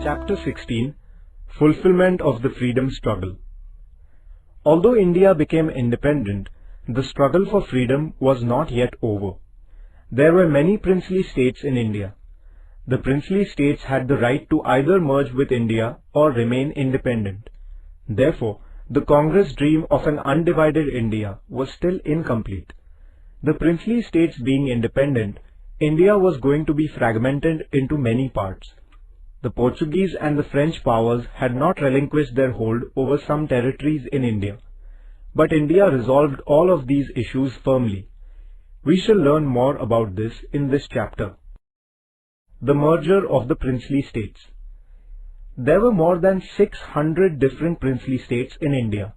Chapter 16 Fulfillment of the Freedom Struggle. Although India became independent, the struggle for freedom was not yet over. There were many princely states in India. The princely states had the right to either merge with India or remain independent. Therefore, the Congress dream of an undivided India was still incomplete. The princely states being independent, India was going to be fragmented into many parts. The Portuguese and the French powers had not relinquished their hold over some territories in India. But India resolved all of these issues firmly. We shall learn more about this in this chapter. The merger of the princely states. There were more than 600 different princely states in India.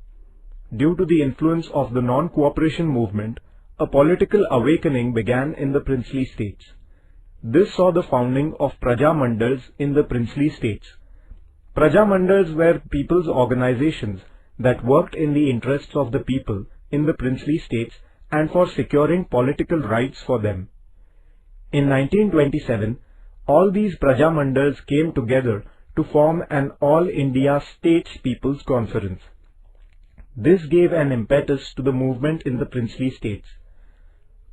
Due to the influence of the non-cooperation movement, a political awakening began in the princely states. This saw the founding of Praja Mandals in the princely states. Praja Mandals were people's organizations that worked in the interests of the people in the princely states and for securing political rights for them. In 1927, all these Praja Mandals came together to form an All India States People's Conference. This gave an impetus to the movement in the princely states.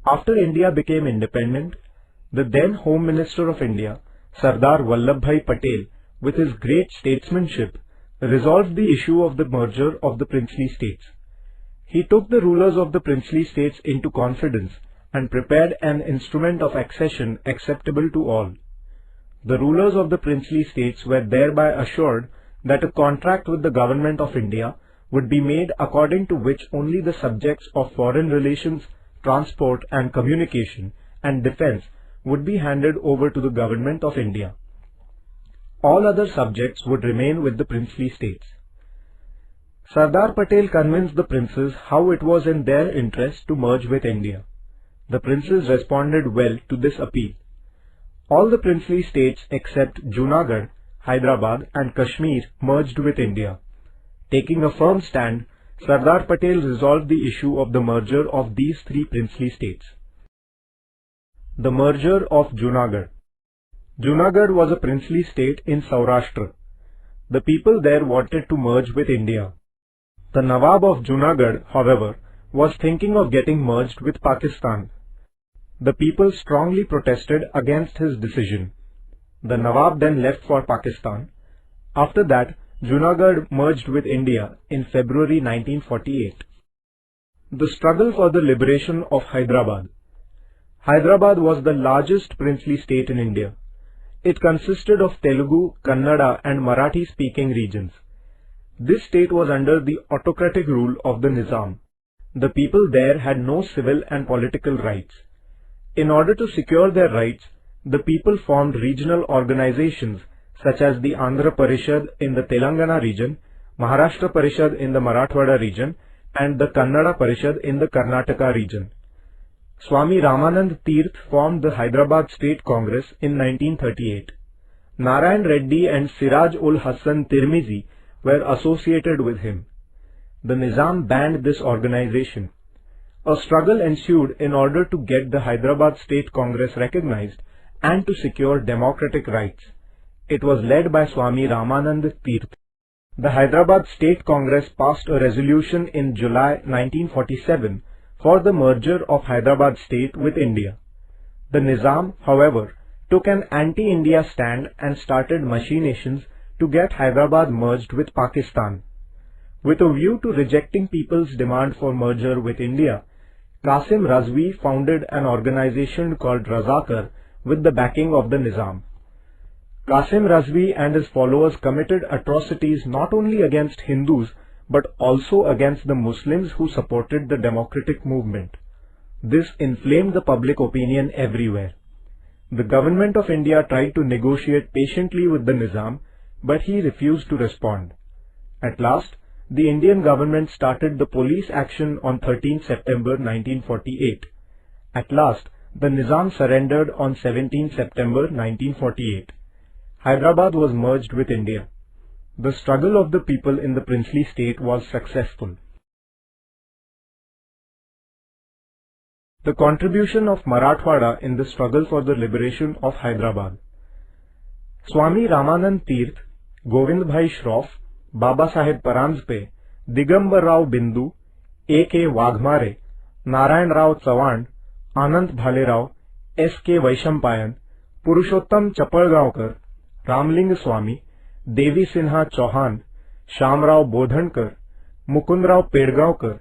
After India became independent, the then Home Minister of India, Sardar Vallabhbhai Patel, with his great statesmanship, resolved the issue of the merger of the princely states. He took the rulers of the princely states into confidence and prepared an instrument of accession acceptable to all. The rulers of the princely states were thereby assured that a contract with the government of India would be made according to which only the subjects of foreign relations, transport and communication and defense would be handed over to the government of India. All other subjects would remain with the princely states. Sardar Patel convinced the princes how it was in their interest to merge with India. The princes responded well to this appeal. All the princely states except Junagadh, Hyderabad and Kashmir merged with India. Taking a firm stand, Sardar Patel resolved the issue of the merger of these three princely states. The merger of Junagadh. Junagadh was a princely state in Saurashtra. The people there wanted to merge with India. The Nawab of Junagadh, however, was thinking of getting merged with Pakistan. The people strongly protested against his decision. The Nawab then left for Pakistan. After that, Junagadh merged with India in February 1948. The struggle for the liberation of Hyderabad. Hyderabad was the largest princely state in India. It consisted of Telugu, Kannada and Marathi-speaking regions. This state was under the autocratic rule of the Nizam. The people there had no civil and political rights. In order to secure their rights, the people formed regional organizations such as the Andhra Parishad in the Telangana region, Maharashtra Parishad in the Marathwada region, and the Kannada Parishad in the Karnataka region. Swami Ramanand Tirth formed the Hyderabad State Congress in 1938. Narayan Reddy and Siraj ul Hassan Tirmizi were associated with him. The Nizam banned this organization. A struggle ensued in order to get the Hyderabad State Congress recognized and to secure democratic rights. It was led by Swami Ramanand Tirth. The Hyderabad State Congress passed a resolution in July 1947 for the merger of Hyderabad state with India. The Nizam, however, took an anti-India stand and started machinations to get Hyderabad merged with Pakistan. With a view to rejecting people's demand for merger with India, Qasim Razvi founded an organization called Razakar with the backing of the Nizam. Qasim Razvi and his followers committed atrocities not only against Hindus but also against the Muslims who supported the democratic movement. This inflamed the public opinion everywhere. The government of India tried to negotiate patiently with the Nizam, but he refused to respond. At last, the Indian government started the police action on 13 September 1948. At last, the Nizam surrendered on 17 September 1948. Hyderabad was merged with India. The struggle of the people in the princely state was successful. The contribution of Marathwada in the struggle for the liberation of Hyderabad. Swami Ramanand Tirth Govindbhai Shroff, Babasaheb Paranjpe, Digambar Rao Bindu, A.K. Wagmare, Narayan Rao Chavan, Anant Bhalerao, S.K. Vaishampayan, Purushottam Chapalgaonkar, Ramling Swami, Devi Sinha Chauhan, Shamrao Bodhankar, Mukundrao Pedgaonkar,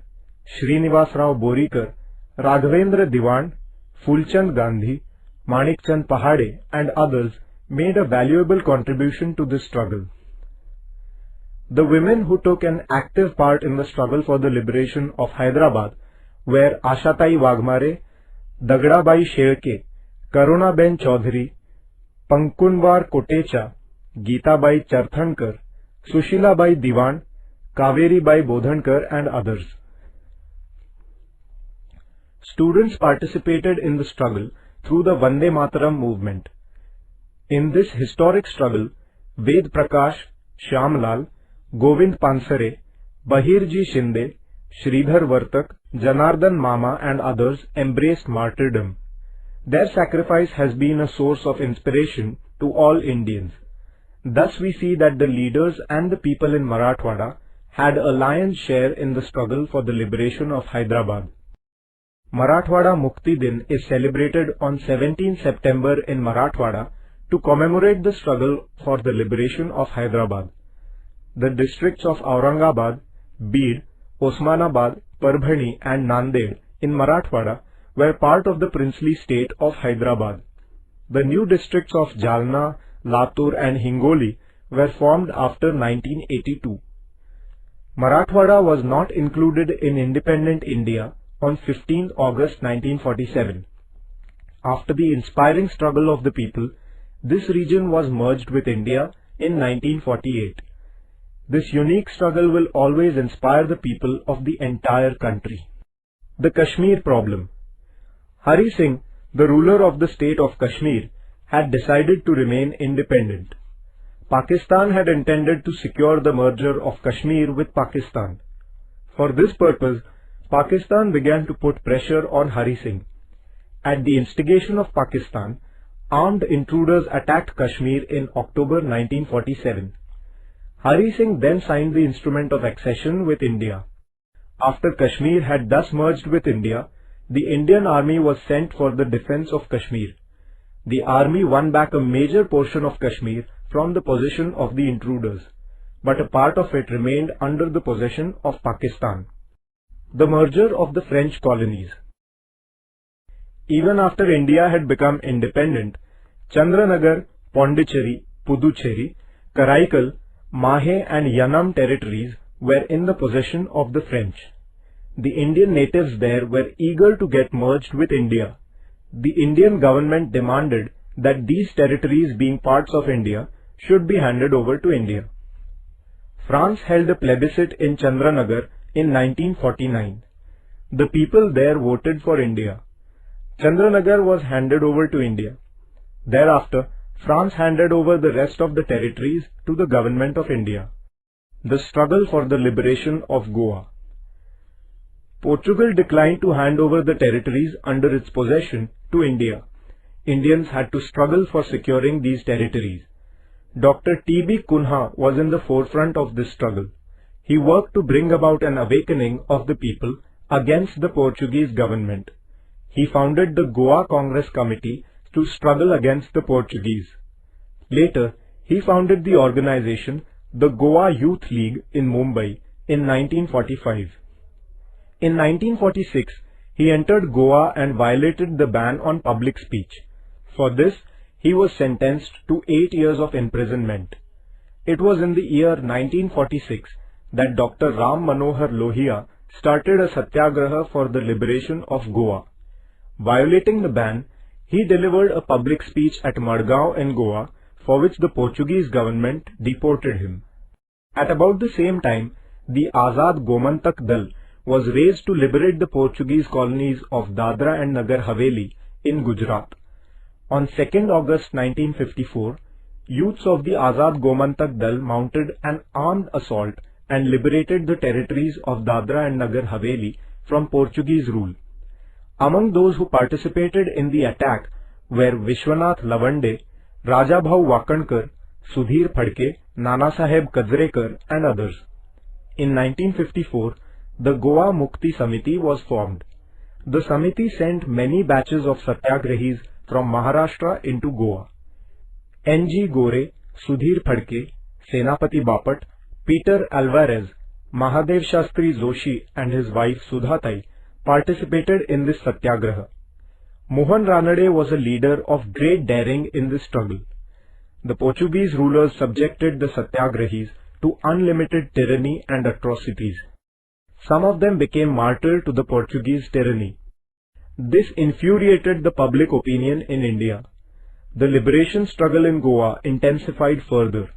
Srinivas Rao Borikar, Raghavendra Diwan, Fulchand Gandhi, Manikchand Pahade and others made a valuable contribution to this struggle. The women who took an active part in the struggle for the liberation of Hyderabad were Ashatai Wagmare, Dagdabai Sherke, Karunaben Chaudhary, Pankunwar Kotecha, Geetabai Charthankar, Sushilabai Diwan, Kaveribai Bodhankar and others. Students participated in the struggle through the Vande Mataram movement. In this historic struggle, Ved Prakash, Shyamlal, Govind Pansare, Bahirji Shinde, Sridhar Vartak, Janardhan Mama and others embraced martyrdom. Their sacrifice has been a source of inspiration to all Indians. Thus we see that the leaders and the people in Marathwada had a lion's share in the struggle for the liberation of Hyderabad. Marathwada Mukti Din is celebrated on 17 September in Marathwada to commemorate the struggle for the liberation of Hyderabad. The districts of Aurangabad, Beed, Osmanabad, Parbhani and Nanded in Marathwada were part of the princely state of Hyderabad. The new districts of Jalna, Latur and Hingoli were formed after 1982. Marathwada was not included in independent India on 15 August 1947. After the inspiring struggle of the people, this region was merged with India in 1948. This unique struggle will always inspire the people of the entire country. The Kashmir Problem. Hari Singh, the ruler of the state of Kashmir, had decided to remain independent. Pakistan had intended to secure the merger of Kashmir with Pakistan. For this purpose, Pakistan began to put pressure on Hari Singh. At the instigation of Pakistan, armed intruders attacked Kashmir in October 1947. Hari Singh then signed the instrument of accession with India. After Kashmir had thus merged with India, the Indian army was sent for the defense of Kashmir. The army won back a major portion of Kashmir from the possession of the intruders, but a part of it remained under the possession of Pakistan. The merger of the French colonies. Even after India had become independent, Chandranagar, Pondicherry, Puducherry, Karaikal, Mahe and Yanam territories were in the possession of the French. The Indian natives there were eager to get merged with India. The Indian government demanded that these territories, being parts of India, should be handed over to India. France held a plebiscite in Chandranagar in 1949. The people there voted for India. Chandranagar was handed over to India. Thereafter, France handed over the rest of the territories to the government of India. The struggle for the liberation of Goa. Portugal declined to hand over the territories under its possession to India. Indians had to struggle for securing these territories. Dr. T.B. Cunha was in the forefront of this struggle. He worked to bring about an awakening of the people against the Portuguese government. He founded the Goa Congress Committee to struggle against the Portuguese. Later, he founded the organization the Goa Youth League in Mumbai in 1945. In 1946, he entered Goa and violated the ban on public speech. For this, he was sentenced to 8 years of imprisonment. It was in the year 1946 that Dr. Ram Manohar Lohia started a satyagraha for the liberation of Goa. Violating the ban, he delivered a public speech at Madgaon in Goa, for which the Portuguese government deported him. At about the same time, the Azad Gomantak Dal was raised to liberate the Portuguese colonies of Dadra and Nagar Haveli in Gujarat. On 2nd August 1954, youths of the Azad Gomantak Dal mounted an armed assault and liberated the territories of Dadra and Nagar Haveli from Portuguese rule. Among those who participated in the attack were Vishwanath Lavande, Rajabhau Wakankar, Sudhir Phadke Nanasaheb Kajrekar and others. In 1954, the Goa Mukti Samiti was formed. The Samiti sent many batches of satyagrahis from Maharashtra into Goa. N.G. Gore, Sudhir Phadke, Senapati Bapat, Peter Alvarez, Mahadev Shastri Joshi and his wife Sudhatai participated in this satyagraha. Mohan Ranade was a leader of great daring in this struggle. The Portuguese rulers subjected the satyagrahis to unlimited tyranny and atrocities. Some of them became martyrs to the Portuguese tyranny. This infuriated the public opinion in India. The liberation struggle in Goa intensified further.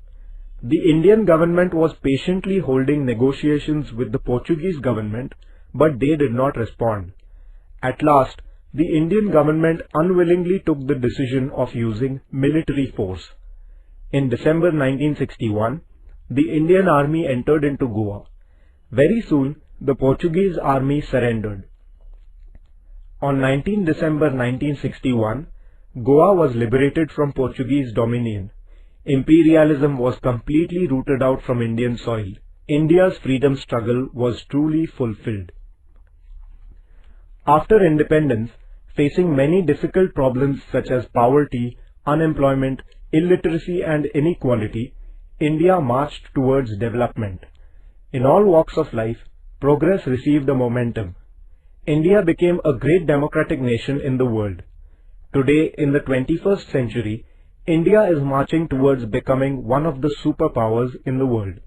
The Indian government was patiently holding negotiations with the Portuguese government, but they did not respond. At last, the Indian government unwillingly took the decision of using military force. In December 1961, the Indian army entered into Goa. Very soon, the Portuguese army surrendered. On 19 December 1961, Goa was liberated from Portuguese dominion. Imperialism was completely rooted out from Indian soil. India's freedom struggle was truly fulfilled. After independence, facing many difficult problems such as poverty, unemployment, illiteracy and inequality, India marched towards development. In all walks of life, progress received a momentum. India became a great democratic nation in the world. Today, in the 21st century, India is marching towards becoming one of the superpowers in the world.